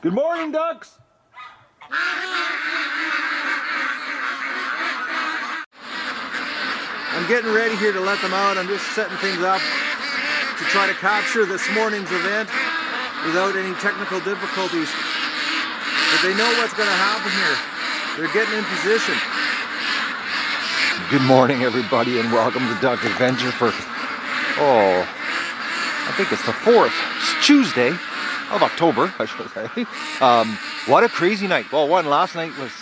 Good morning, ducks! I'm getting ready here to let them out. I'm just setting things up to try to capture this morning's event without any technical difficulties. But they know what's going to happen here. They're getting in position. Good morning, everybody, and welcome to Duck Adventure for, I think it's the 4th. It's Tuesday of October, I should say. What a crazy night. Well, last night was,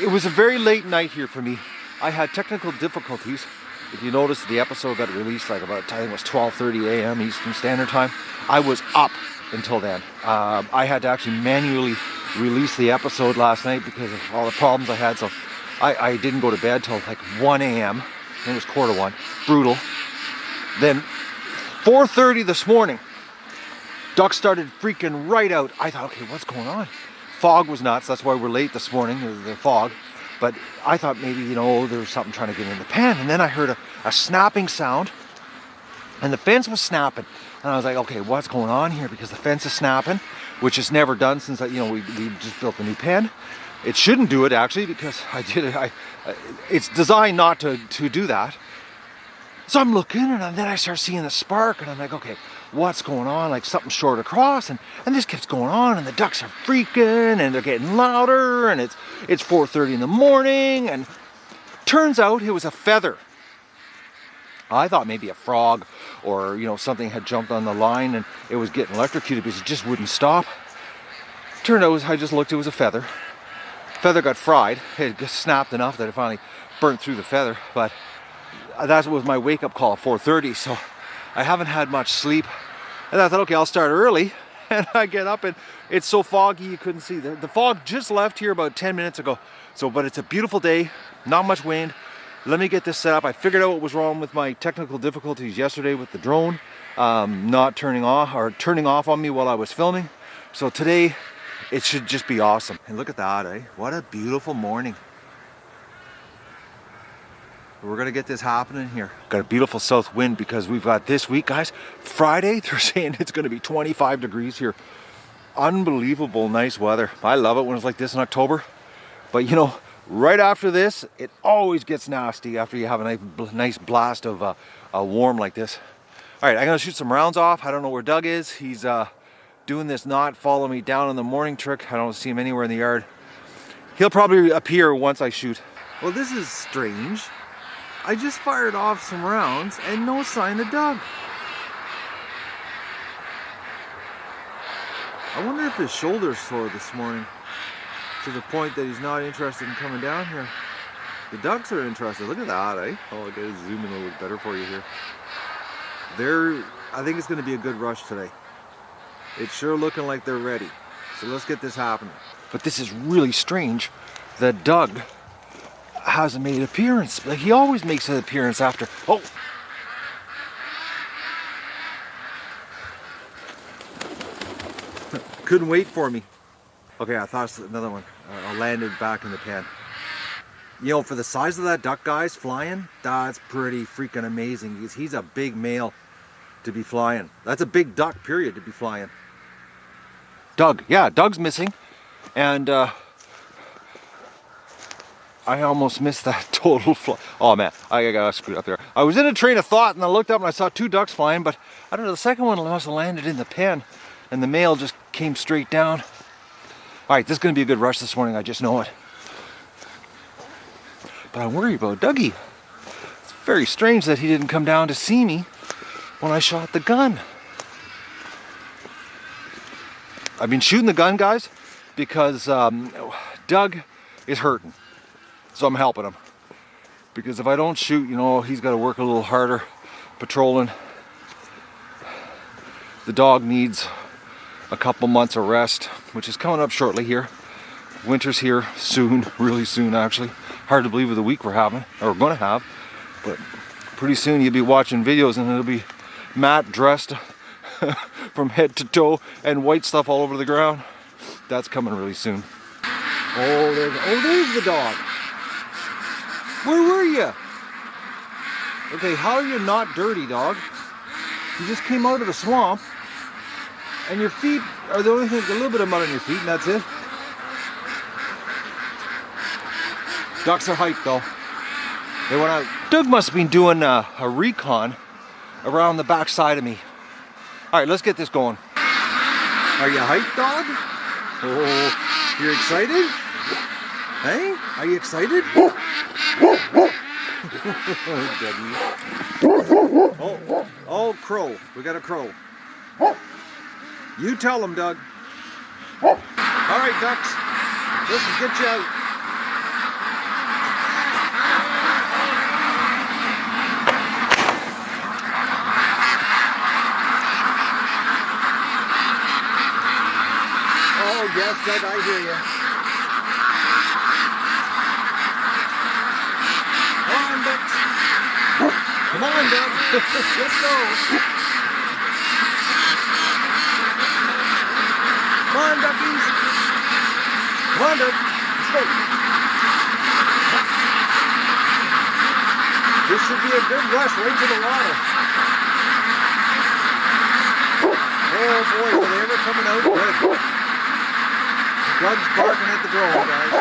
it was a very late night here for me. I had technical difficulties. If you notice, the episode got released like about, I think it was 12:30 a.m. Eastern Standard Time. I was up until then. I had to actually manually release the episode last night because of all the problems I had. So I didn't go to bed till like 1 a.m. It was 1:45. Brutal. Then 4:30 this morning, ducks started freaking right out. I thought, okay, what's going on? Fog was nuts. That's why we're late this morning, the fog. But I thought maybe, there was something trying to get in the pen. And then I heard a snapping sound. And the fence was snapping. And I was like, okay, what's going on here? Because the fence is snapping, which is never done since, we just built a new pen. It shouldn't do it, actually, because I did it. It's designed not to do that. So I'm looking, and then I start seeing the spark. And I'm like, okay, what's going on? Like something short across, and this keeps going on, and the ducks are freaking, and they're getting louder, and it's 4:30 in the morning, and turns out it was a feather. I thought maybe a frog or something had jumped on the line and it was getting electrocuted because it just wouldn't stop. Turned out I just looked, it was a feather. Feather got fried. It just snapped enough that it finally burnt through the feather, but that was my wake-up call at 4:30, so I haven't had much sleep. And I thought, okay, I'll start early. And I get up and it's so foggy you couldn't see. The fog just left here about 10 minutes ago. But it's a beautiful day, not much wind. Let me get this set up. I figured out what was wrong with my technical difficulties yesterday with the drone not turning off or turning off on me while I was filming. So today it should just be awesome. And look at that, eh? What a beautiful morning. We're gonna get this happening here. Got a beautiful south wind because we've got this week, guys. Friday, they're saying it's gonna be 25 degrees here. Unbelievable nice weather. I love it when it's like this in October. But right after this, it always gets nasty after you have a nice blast of a warm like this. All right, I'm gonna shoot some rounds off. I don't know where Doug is. He's doing this not follow me down in the morning trick. I don't see him anywhere in the yard. He'll probably appear once I shoot. Well, this is strange. I just fired off some rounds and no sign of Doug. I wonder if his shoulder's sore this morning to the point that he's not interested in coming down here. The ducks are interested. Look at that, eh? Oh, I gotta zoom in a little bit better for you here. I think it's gonna be a good rush today. It's sure looking like they're ready. So let's get this happening. But this is really strange that Doug hasn't made an appearance. Like he always makes an appearance after. Oh! Couldn't wait for me. Okay, I thought it was another one. I landed back in the pen. For the size of that duck, guys, flying, that's pretty freaking amazing. Because he's a big male to be flying. That's a big duck, period, to be flying. Doug, yeah, Doug's missing. And I almost missed that total fly. Oh man, I got screwed up there. I was in a train of thought and I looked up and I saw 2 ducks flying, but I don't know, the second one must have landed in the pen and the male just came straight down. All right, this is gonna be a good rush this morning, I just know it. But I worry about Dougie. It's very strange that he didn't come down to see me when I shot the gun. I've been shooting the gun, guys, because Doug is hurting. So I'm helping him. Because if I don't shoot, he's got to work a little harder patrolling. The dog needs a couple months of rest, which is coming up shortly here. Winter's here soon, really soon actually. Hard to believe with the week we're having, or we're going to have. But pretty soon you'll be watching videos and it'll be Matt dressed from head to toe and white stuff all over the ground. That's coming really soon. Oh, there's the dog. Where were you? Okay, how are you not dirty, dog? You just came out of the swamp And your feet are the only thing, a little bit of mud on your feet, and that's it. Ducks are hyped though. They went out. Doug must have been doing a recon around the back side of me. All right, let's get this going. Are you hyped, dog? Oh, you're excited? Hey, are you excited? Oh, crow. We got a crow. You tell him, Doug. All right, ducks. Let's get you out. Oh, yes, Doug, I hear you. Come on, ducks. Come on, Doug. Let's go. Come on, duckies. Come on, Doug. Let's go. This should be a good rush right to the water. Oh boy, are they ever coming out? Good. Doug's barking at the drone, guys.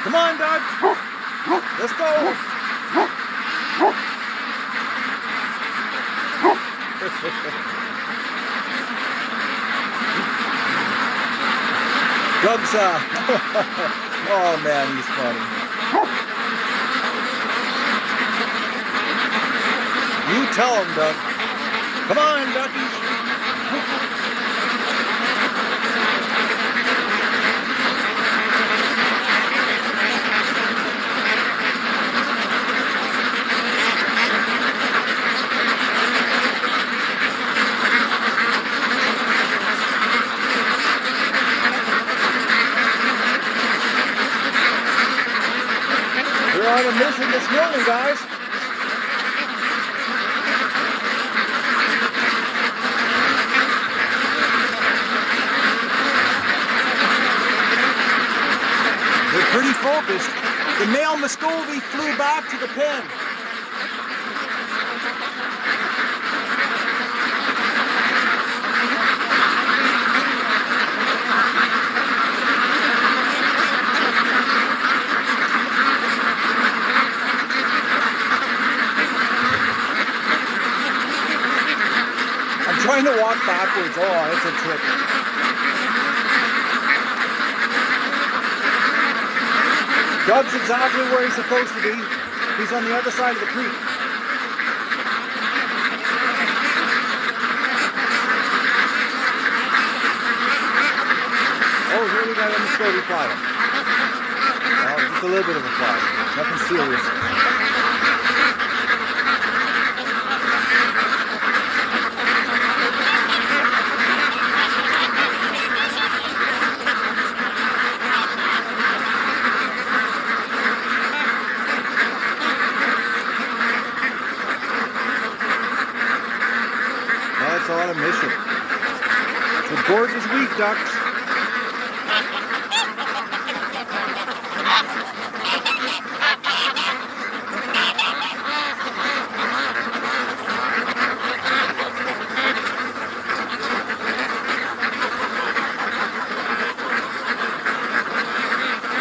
Come on, Doug. Let's go. Doug's, oh man, he's funny. You tell him, Doug. Come on, duckies. We're on a mission this morning, guys. They're pretty focused. The male Muscovy flew back to the pen. Trying to walk backwards. Oh, it's a trick. Doug's exactly where he's supposed to be. He's on the other side of the creek. Oh, here we got a Muscovy fly. Oh, just a little bit of a fly. Nothing serious. That's on a mission. It's a gorgeous week, ducks.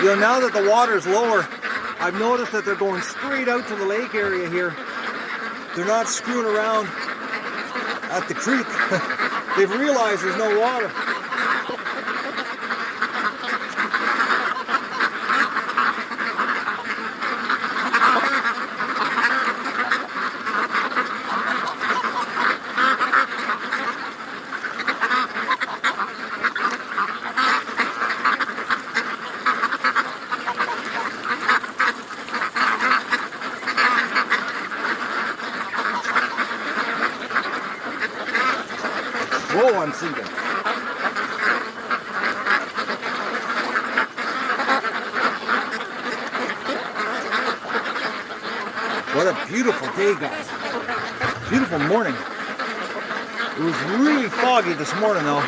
You know, now that the water's lower, I've noticed that they're going straight out to the lake area here. They're not screwing around at the creek. They've realized there's no water. Whoa, I'm sinking. What a beautiful day, guys. Beautiful morning. It was really foggy this morning, though.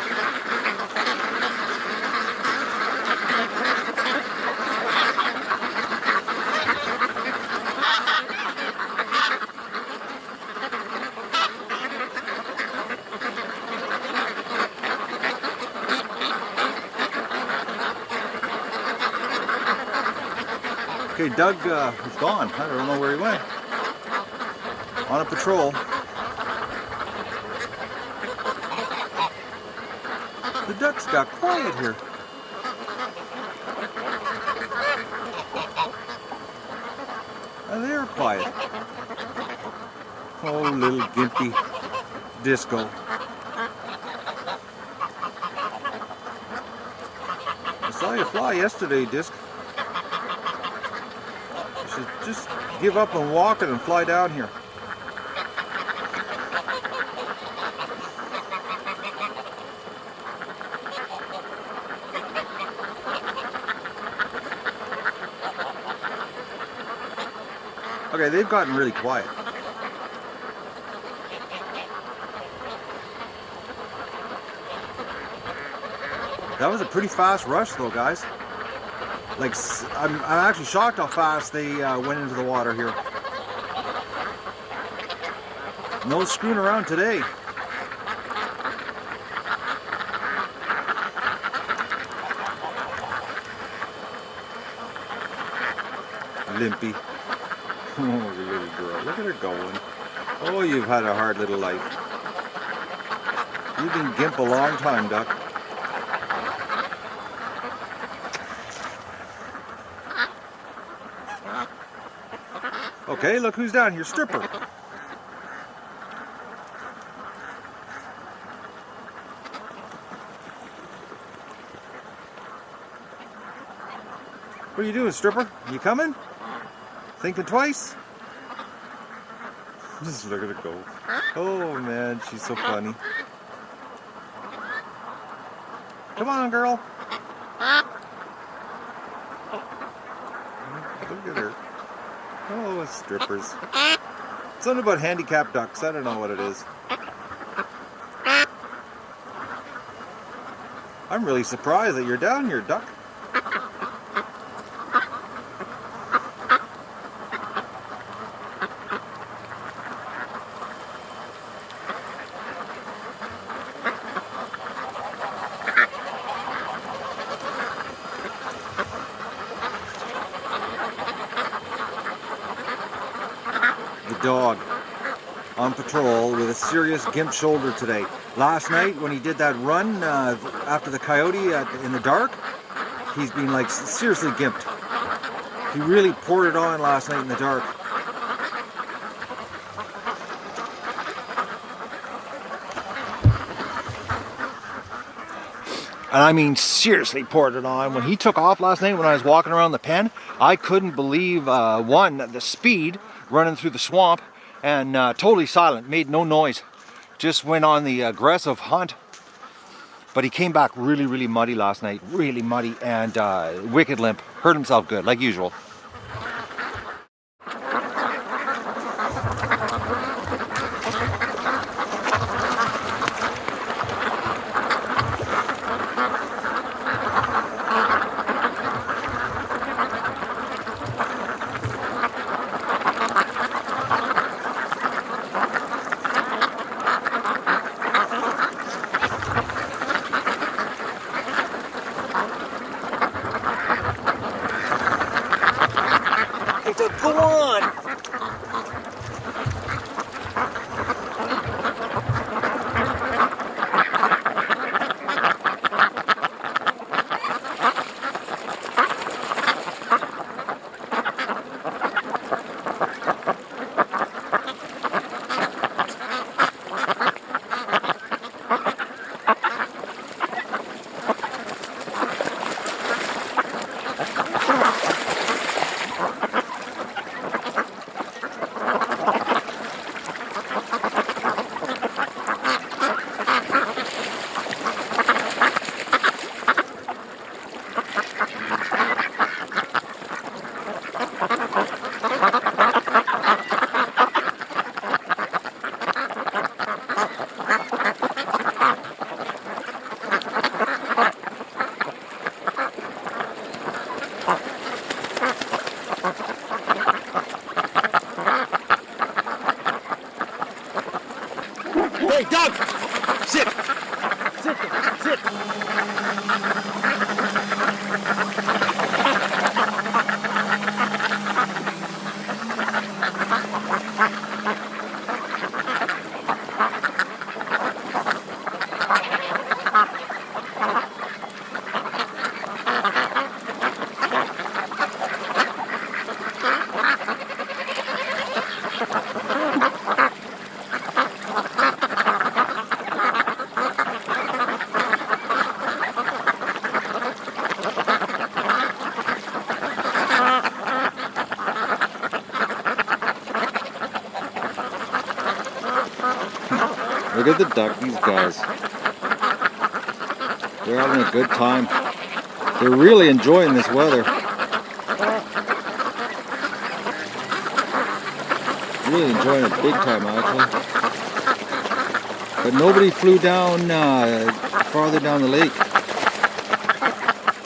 Okay, Doug is gone. I don't know where he went. On a patrol. The ducks got quiet here. And they're quiet. Oh, little gimpy Disco. I saw you fly yesterday, Disc. You should just give up and walk it and fly down here. Okay, they've gotten really quiet. That was a pretty fast rush though, guys. Like, I'm actually shocked how fast they went into the water here. No screwing around today. Limpy. Oh, little girl. Look at her going. Oh, you've had a hard little life. You've been gimp a long time, Duck. Okay, look who's down here. Stripper. What are you doing, Stripper? You coming? Thinking twice? Just look at her go. Oh man, she's so funny. Come on, girl. Look at her. Oh, strippers. Something about handicapped ducks. I don't know what it is. I'm really surprised that you're down here, Duck. Dog on patrol with a serious gimp shoulder today. Last night when he did that run after the coyote in the dark, he's been like seriously gimped. He really poured it on last night in the dark. And I mean seriously poured it on. When he took off last night when I was walking around the pen, I couldn't believe, one, the speed running through the swamp, and totally silent, made no noise. Just went on the aggressive hunt. But he came back really, really muddy last night. Really muddy and wicked limp. Hurt himself good, like usual. Go on! Hey, Doug! Sit! Sit! Sit! Look at the duckies, guys. They're having a good time. They're really enjoying this weather. Really enjoying it big time, actually. But nobody flew down farther down the lake.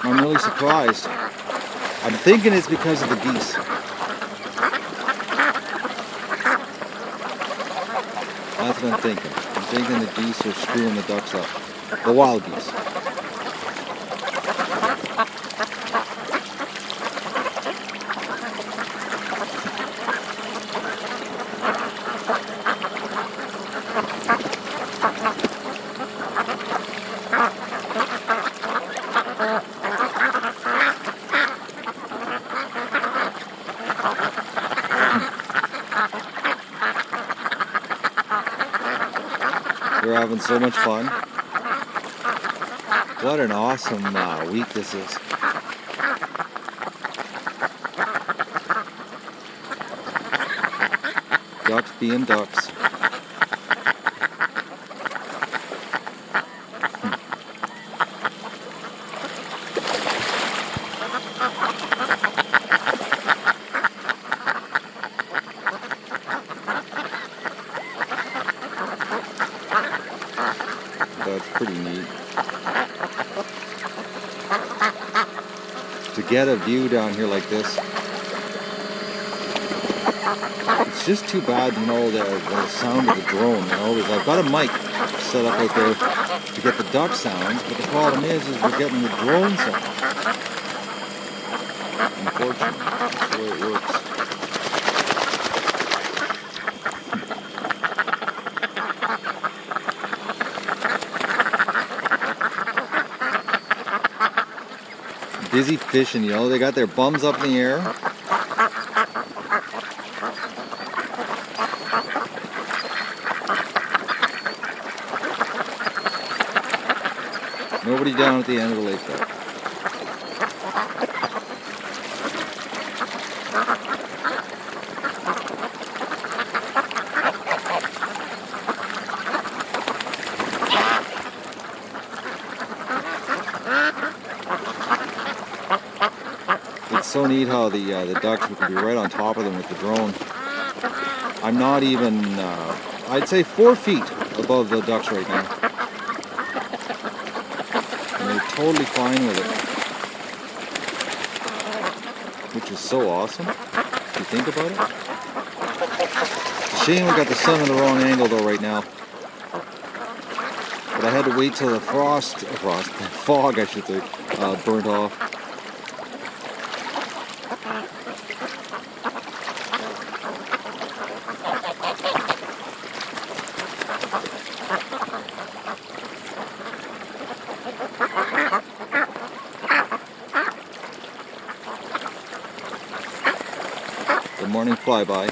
I'm really surprised. I'm thinking it's because of the geese. That's what I'm thinking. I'm thinking the geese are screwing the ducks up. The wild geese. We're having so much fun. What an awesome week this is. Ducks being ducks. That's pretty neat. To get a view down here like this. It's just too bad, you know, the sound of the drone, you know, because I've got a mic set up out there to get the duck sounds, but the problem is we're getting the drone sound. Unfortunately, that's the way it works. Busy fishing, you know, they got their bums up in the air. Nobody down at the end of the lake though. It's so neat how the ducks, we can be right on top of them with the drone. I'm not even, I'd say 4 feet above the ducks right now. And they're totally fine with it. Which is so awesome, if you think about it. It's a shame we got the sun in the wrong angle though right now. But I had to wait till the fog I should say, burnt off. The morning flyby.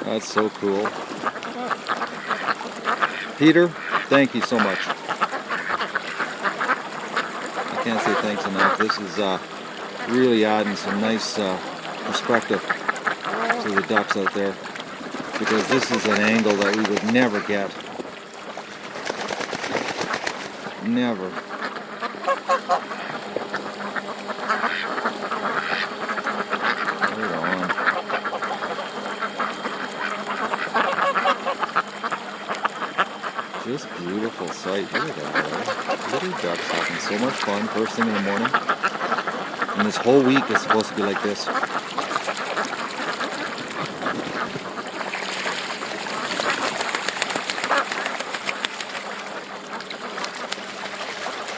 That's so cool. Peter, thank you so much. I can't say thanks enough. This is really adding some nice perspective to the ducks out there, because this is an angle that we would never get. Never. Just beautiful sight. Look at that, right? Little ducks having so much fun first thing in the morning. And this whole week is supposed to be like this.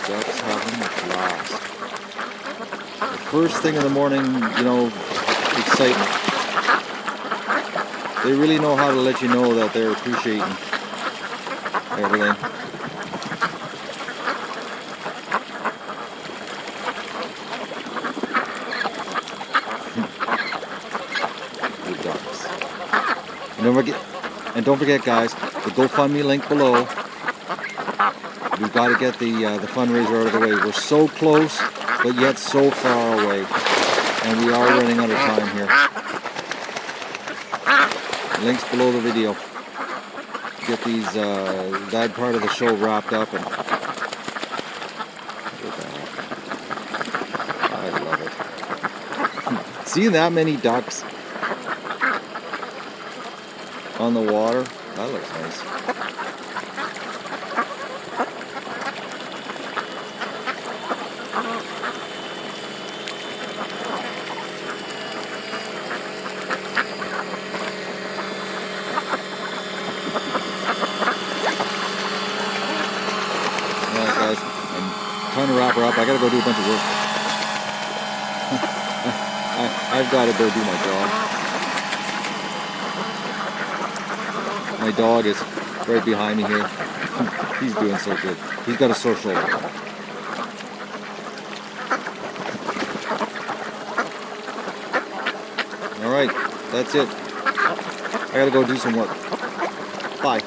Ducks having a blast. The first thing in the morning, you know, excitement. They really know how to let you know that they're appreciating everything. Good ducks. And don't forget, guys, the GoFundMe link below. We've got to get the fundraiser out of the way. We're so close, but yet so far away, and we are running out of time here. Links below the video. Get these that part of the show wrapped up, and I love it. Seeing that many ducks on the water, that looks nice. Trying to wrap her up. I gotta go do a bunch of work. I've got to go do my job. My dog is right behind me here. He's doing so good. He's got a sore shoulder. Alright, that's it. I gotta go do some work. Bye.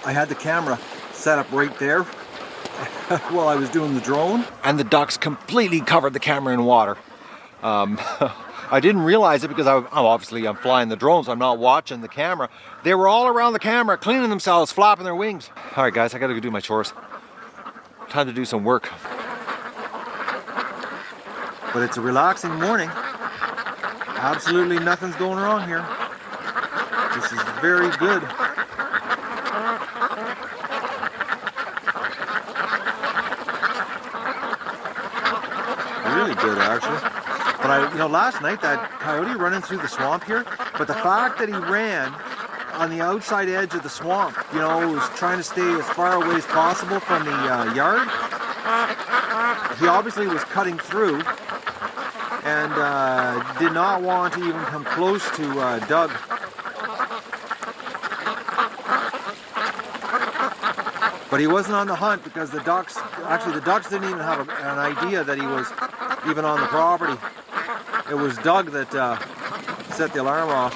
I had the camera set up right there while I was doing the drone, and the ducks completely covered the camera in water. I didn't realize it because I'm flying the drone, so I'm not watching the camera. They were all around the camera cleaning themselves, flapping their wings. All right, guys, I gotta go do my chores. Time to do some work. But it's a relaxing morning. Absolutely nothing's going wrong here. This is very good. Really good, actually. But last night that coyote running through the swamp here, but the fact that he ran on the outside edge of the swamp, was trying to stay as far away as possible from the yard. He obviously was cutting through and did not want to even come close to Doug. But he wasn't on the hunt because the ducks didn't even have an idea that he was even on the property. It was Doug that set the alarm off.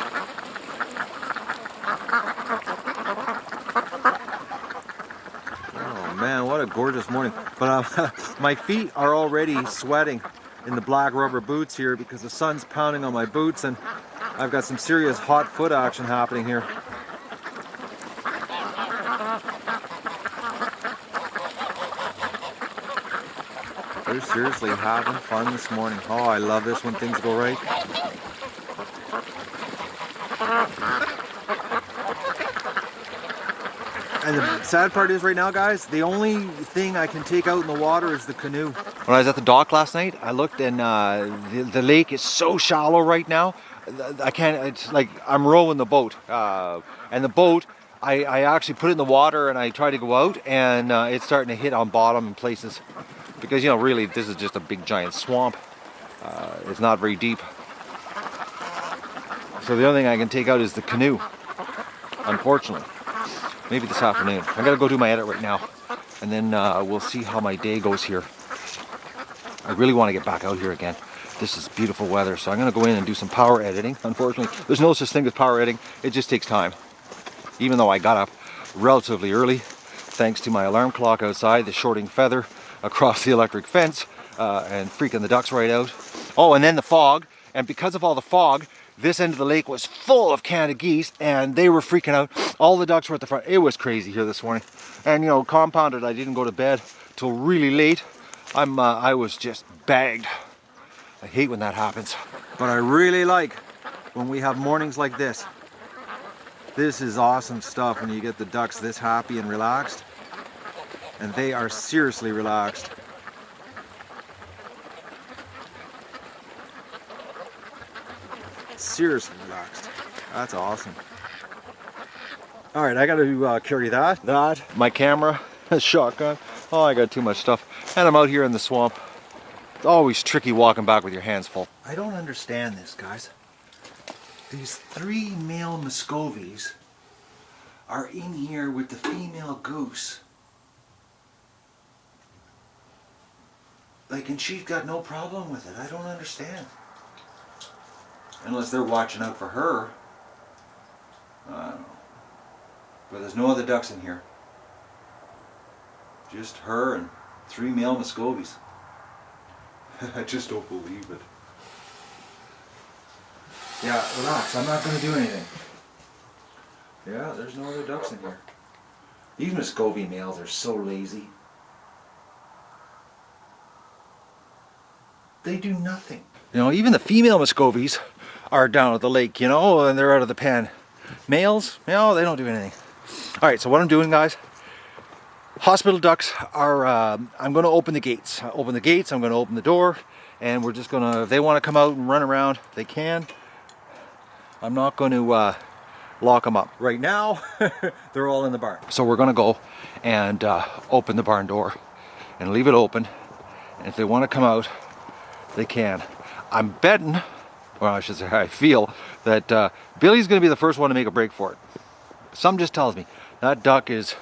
Oh man, what a gorgeous morning. But my feet are already sweating in the black rubber boots here because the sun's pounding on my boots, and I've got some serious hot foot action happening here. They're seriously having fun this morning. Oh, I love this when things go right. And the sad part is right now, guys, the only thing I can take out in the water is the canoe. When I was at the dock last night, I looked and the lake is so shallow right now. I can't, it's like I'm rowing the boat. And the boat, I actually put it in the water and I try to go out and it's starting to hit on bottom in places. Because, you know, really, this is just a big giant swamp. It's not very deep. So the only thing I can take out is the canoe, unfortunately. Maybe this afternoon. I gotta go do my edit right now, and then we'll see how my day goes here. I really want to get back out here again. This is beautiful weather, so I'm gonna go in and do some power editing. Unfortunately, there's no such thing as power editing. It just takes time. Even though I got up relatively early, thanks to my alarm clock outside, the shorting feather across the electric fence, and freaking the ducks right out. Oh, and then the fog, and because of all the fog, this end of the lake was full of Canada geese and they were freaking out. All the ducks were at the front. It was crazy here this morning. And you know, compounded, I didn't go to bed till really late. I was just bagged. I hate when that happens. But I really like when we have mornings like this. This is awesome stuff when you get the ducks this happy and relaxed. And they are seriously relaxed. Seriously relaxed. That's awesome. All right, I got to carry that, my camera, a shotgun. Oh, I got too much stuff. And I'm out here in the swamp. It's always tricky walking back with your hands full. I don't understand this, guys. These 3 male Muscovies are in here with the female goose. Like, and she's got no problem with it. I don't understand. Unless they're watching out for her. I don't know. But there's no other ducks in here. Just her and 3 male Muscovies. I just don't believe it. Yeah, relax. I'm not going to do anything. Yeah, there's no other ducks in here. These Muscovy males are so lazy. They do nothing. You know, even the female Muscovies are down at the lake, you know, and they're out of the pen. Males, you know, they don't do anything. All right, so what I'm doing, guys, hospital ducks are, I'm going to open the gates. I'm going to open the door, and we're just going to, if they want to come out and run around, they can. I'm not going to lock them up. Right now, they're all in the barn. So we're going to go and open the barn door and leave it open. And if they want to come out, they can. I'm betting, or I should say I feel, that Billy's going to be the first one to make a break for it. Something just tells me that duck is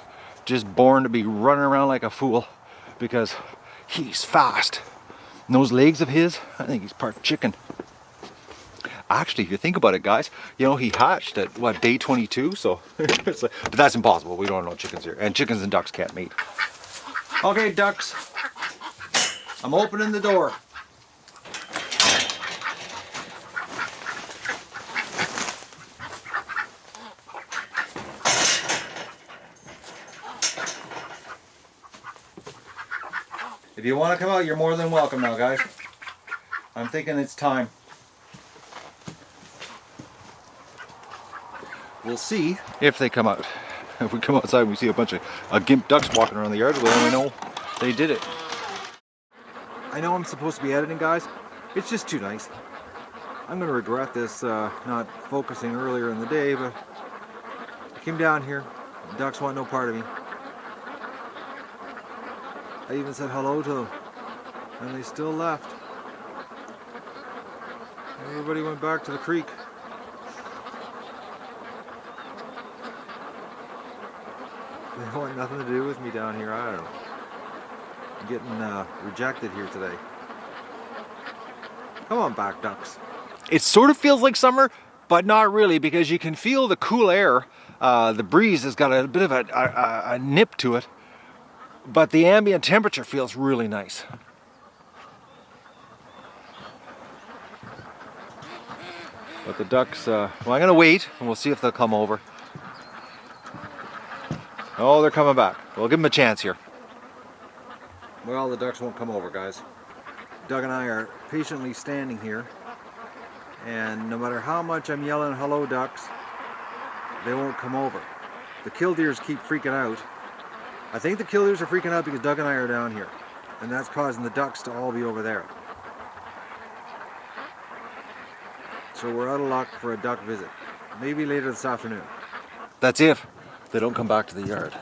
just born to be running around like a fool because he's fast. And those legs of his, I think he's part chicken. Actually, if you think about it, guys, you know, he hatched at, what, day 22? So, it's like, but that's impossible. We don't know chickens here. And chickens and ducks can't mate. Okay, ducks. I'm opening the door. If you want to come out, you're more than welcome now, guys. I'm thinking it's time. We'll see if they come out. If we come outside and we see a bunch of gimp ducks walking around the yard, well, then we know they did it. I know I'm supposed to be editing, guys. It's just too nice. I'm going to regret this not focusing earlier in the day, but I came down here. The ducks want no part of me. I even said hello to them, and they still left. Everybody went back to the creek. They want nothing to do with me down here. I don't know. I'm getting rejected here today. Come on back, ducks. It sort of feels like summer, but not really, because you can feel the cool air. The breeze has got a bit of a nip to it. But the ambient temperature feels really nice. But the ducks, well, I'm going to wait and we'll see if they'll come over. Oh, they're coming back. We'll give them a chance here. Well, the ducks won't come over, guys. Doug and I are patiently standing here. And no matter how much I'm yelling, hello, ducks, they won't come over. the killdeers keep freaking out. I think the killdeers are freaking out because Doug and I are down here. And that's causing the ducks to all be over there. So we're out of luck for a duck visit. Maybe later this afternoon. That's if they don't come back to the yard.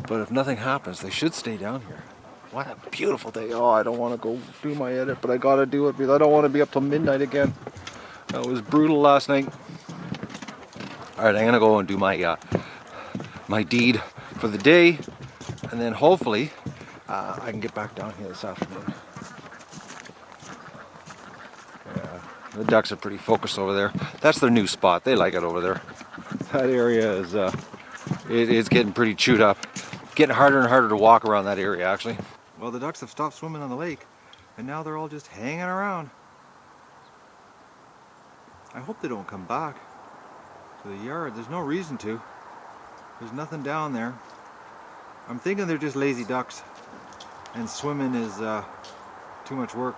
But if nothing happens, they should stay down here. What a beautiful day. Oh, I don't want to go do my edit, but I gotta do it because I don't want to be up till midnight again. That was brutal last night. Alright, I'm gonna go and do my my deed for the day, and then hopefully I can get back down here this afternoon. Yeah, the ducks are pretty focused over there. That's their new spot. They like it over there. That area is it's getting pretty chewed up. Getting harder and harder to walk around that area, actually. Well, the ducks have stopped swimming on the lake, and now they're all just hanging around. I hope they don't come back to the yard. There's no reason to. There's nothing down there. I'm thinking they're just lazy ducks, and swimming is too much work.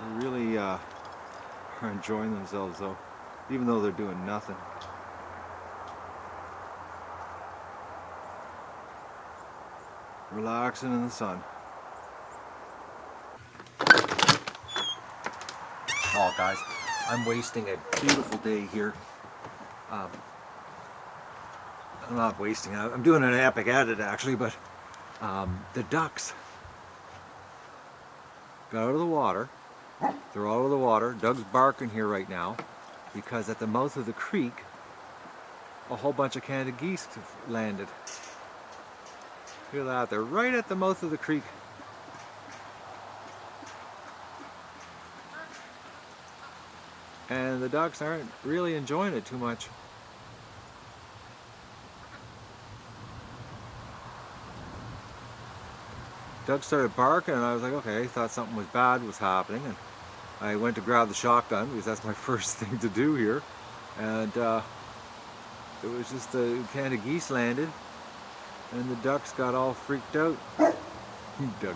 They really are enjoying themselves though, even though they're doing nothing. Relaxing in the sun. Oh guys, I'm wasting a beautiful day here. I'm not wasting it. I'm doing an epic edit actually, but the ducks got out of the water. They're all over the water. Doug's barking here right now because at the mouth of the creek a whole bunch of Canada geese have landed. Look at that, they're right at the mouth of the creek. And the ducks aren't really enjoying it too much. Doug started barking and I was like, okay, I thought something was bad was happening, and I went to grab the shotgun because that's my first thing to do here, and it was just the Canada geese landed and the ducks got all freaked out. Dougie.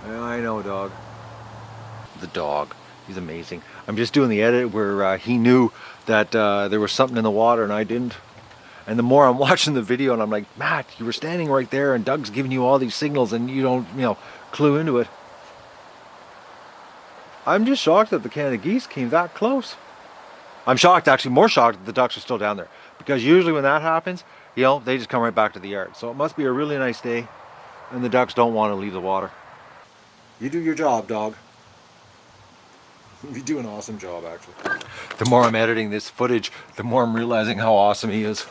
Yeah, I know, dog. The dog. He's amazing. I'm just doing the edit where he knew that there was something in the water and I didn't. And the more I'm watching the video and I'm like, Matt, you were standing right there and Doug's giving you all these signals and you don't, clue into it. I'm just shocked that the Canada geese came that close. I'm shocked, actually more shocked that the ducks are still down there. Because usually when that happens, they just come right back to the yard. So it must be a really nice day and the ducks don't want to leave the water. You do your job, dog. You do an awesome job, actually. The more I'm editing this footage, the more I'm realizing how awesome he is.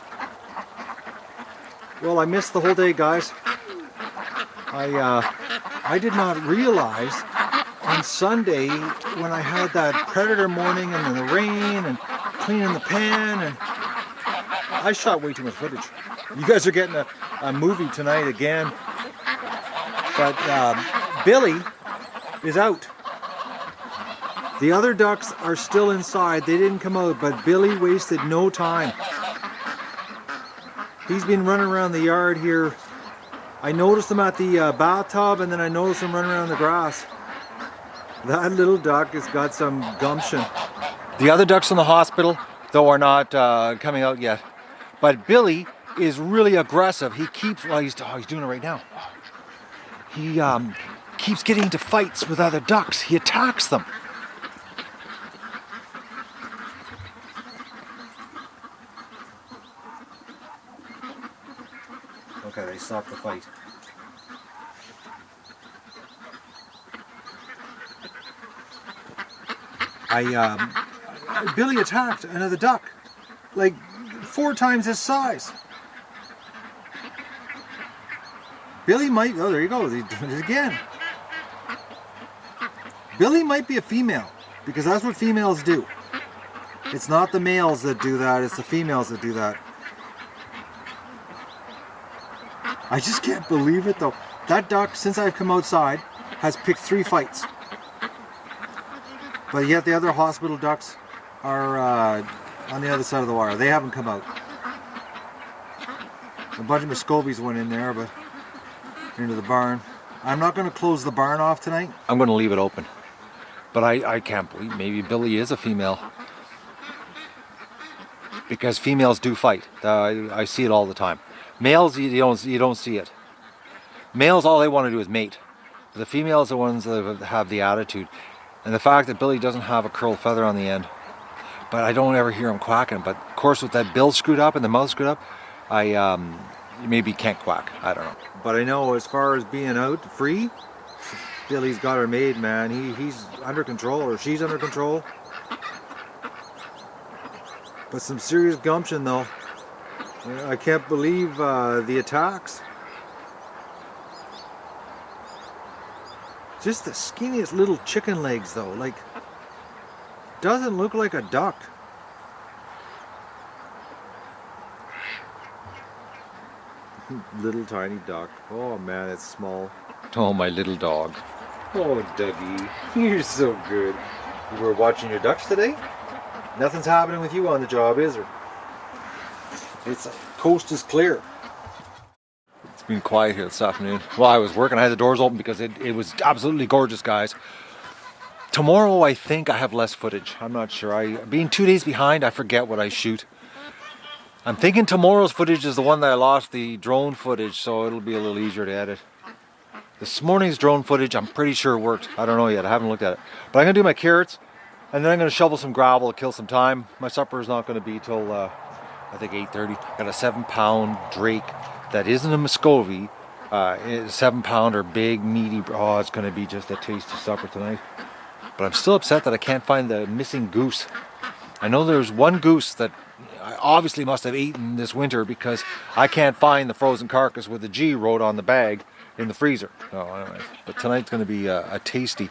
Well, I missed the whole day, guys. I did not realize on Sunday when I had that predator morning and then the rain and cleaning the pan, and I shot way too much footage. You guys are getting a movie tonight again. But Billy is out. The other ducks are still inside. They didn't come out, but Billy wasted no time. He's been running around the yard here. I noticed him at the bathtub, and then I noticed him running around the grass. That little duck has got some gumption. The other ducks in the hospital, though, are not coming out yet. But Billy is really aggressive. He keeps, he's doing it right now. He keeps getting into fights with other ducks. He attacks them. Okay, they stopped the fight. Billy attacked another duck, like 4 times his size. Billy might, oh there you go, he did it again. Billy might be a female, because that's what females do. It's not the males that do that, it's the females that do that. I just can't believe it though. That duck, since I've come outside, has picked 3 fights. But yet the other hospital ducks are on the other side of the wire. They haven't come out. A bunch of Muscovies went in there, but into the barn. I'm not going to close the barn off tonight. I'm going to leave it open. But I can't believe maybe Billy is a female. Because females do fight. I see it all the time. Males, you don't see it. Males, all they want to do is mate. The females are the ones that have the attitude. And the fact that Billy doesn't have a curled feather on the end. But I don't ever hear him quacking. But of course with that bill screwed up and the mouth screwed up, I maybe can't quack. I don't know. But I know as far as being out free, Billy's got her made, man. He's under control, or she's under control. But some serious gumption though. I can't believe the attacks. Just the skinniest little chicken legs though. Like, doesn't look like a duck. Little tiny duck. Oh man, it's small. Oh, my little dog. Oh, Dougie, you're so good. You were watching your ducks today? Nothing's happening with you on the job, is there? It's coast is clear. It's been quiet here this afternoon. Well, I was working. I had the doors open because it was absolutely gorgeous, guys. Tomorrow, I think I have less footage. I'm not sure. Being 2 days behind, I forget what I shoot. I'm thinking tomorrow's footage is the one that I lost, the drone footage, so it'll be a little easier to edit. This morning's drone footage, I'm pretty sure worked. I don't know yet. I haven't looked at it. But I'm going to do my carrots, and then I'm going to shovel some gravel to kill some time. My supper is not going to be till, I think, 8:30. Got a 7-pound drake that isn't a Muscovy. It's a 7-pounder, big, meaty. Oh, it's going to be just a tasty supper tonight. But I'm still upset that I can't find the missing goose. I know there's one goose that I obviously must have eaten this winter because I can't find the frozen carcass with the G wrote on the bag in the freezer. Oh, anyways. But tonight's going to be a tasty,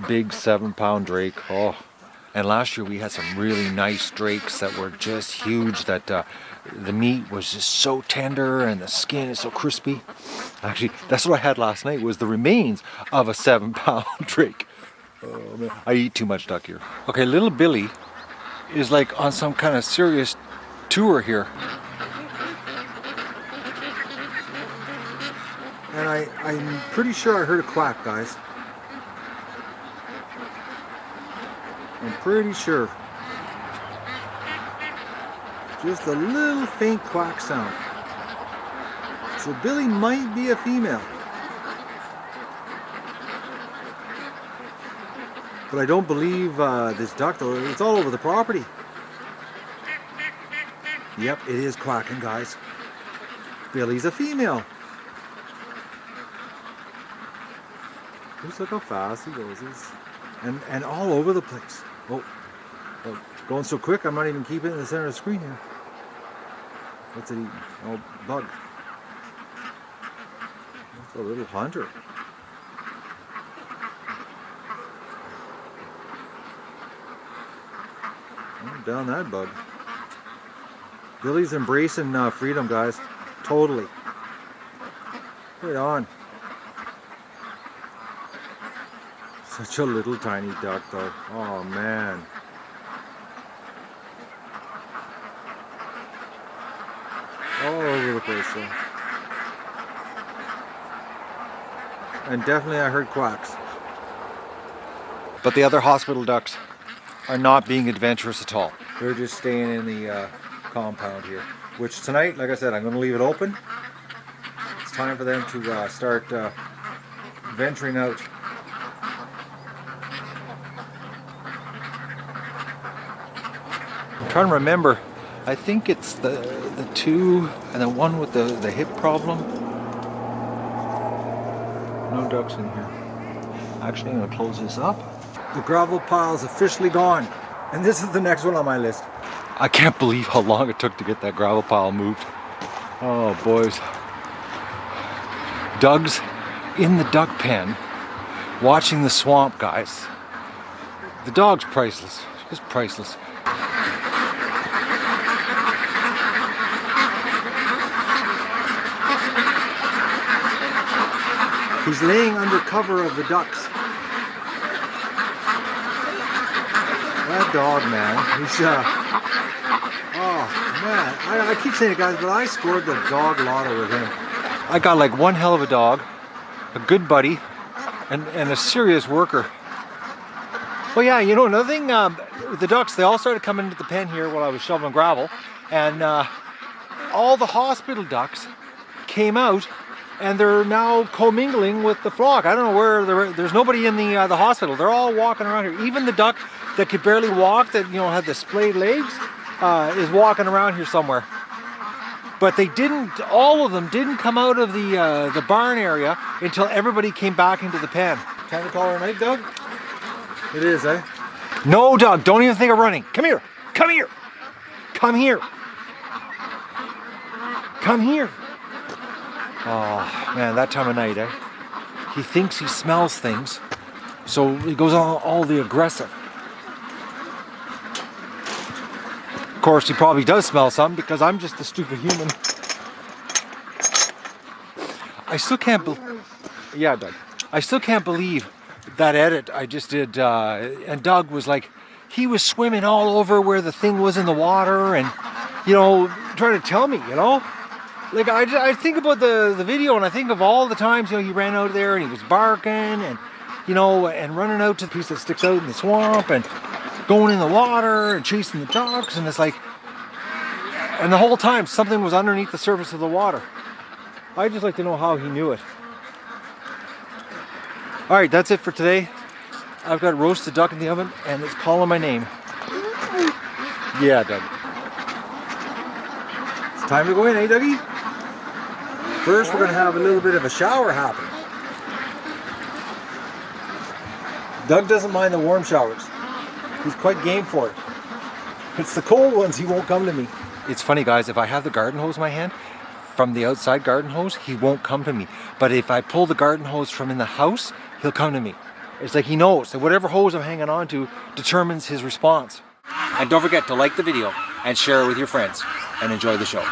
big 7-pound drake. Oh, and last year we had some really nice drakes that were just huge. That the meat was just so tender and the skin is so crispy. Actually, that's what I had last night. Was the remains of a 7-pound drake. Oh man, I eat too much duck here. Okay, little Billy is like on some kind of serious tour here. And I'm pretty sure I heard a quack, guys. I'm pretty sure. Just a little faint quack sound. So Billy might be a female. But I don't believe this duck though. It's all over the property. Yep, it is quacking, guys. Billy's a female. Just look how fast he goes. And all over the place. Oh, going so quick, I'm not even keeping it in the center of the screen here. What's it eating? Oh, bug. That's a little hunter. Oh, down that bug. Billy's embracing freedom, guys. Totally. Right on. Such a little tiny duck though. Oh man. All over the place though. And definitely I heard quacks. But the other hospital ducks are not being adventurous at all. They're just staying in the compound here. Which tonight, like I said, I'm going to leave it open. It's time for them to start venturing out. I'm trying to remember. I think it's the two and the one with the hip problem. No ducks in here. Actually, I'm going to close this up. The gravel pile is officially gone. And this is the next one on my list. I can't believe how long it took to get that gravel pile moved. Oh, boys. Doug's in the duck pen, watching the swamp, guys. The dog's priceless. Just priceless. He's laying under cover of the ducks. That dog, man. He's, oh, man. I keep saying it, guys, but I scored the dog lotto with him. I got like one hell of a dog. a good buddy, and a serious worker. Well, yeah, you know, another thing, the ducks, they all started coming into the pen here while I was shoveling gravel, and all the hospital ducks came out, and they're now commingling with the flock. I don't know where, there's nobody in the hospital. They're all walking around here. Even the duck that could barely walk, that, you know, had the splayed legs, is walking around here somewhere. But they didn't, all of them didn't come out of the barn area until everybody came back into the pen. Time to call it a night, Doug? It is, eh? No, Doug, don't even think of running. Come here, come here, come here. Come here. Oh, man, that time of night, eh? He thinks he smells things, so he goes on all the aggressive. Of course, he probably does smell something because I'm just a stupid human. I still can't believe... Yeah, Doug. I still can't believe that edit I just did, and Doug was like, he was swimming all over where the thing was in the water and, you know, trying to tell me, you know? Like, I think about the video and I think of all the times, you know, he ran out there and he was barking and, you know, and running out to the piece that sticks out in the swamp and going in the water and chasing the ducks, and it's like, and the whole time something was underneath the surface of the water. I'd just like to know how he knew it. Alright, that's it for today. I've got roasted duck in the oven and it's calling my name. Yeah, Doug. It's time to go in, eh, Dougie? First, we're going to have a little bit of a shower happen. Doug doesn't mind the warm showers. He's quite game for it. It's the cold ones he won't come to me. It's funny, guys, if I have the garden hose in my hand, from the outside garden hose, he won't come to me. But if I pull the garden hose from in the house, he'll come to me. It's like he knows that whatever hose I'm hanging on to determines his response. And don't forget to like the video and share it with your friends, and enjoy the show.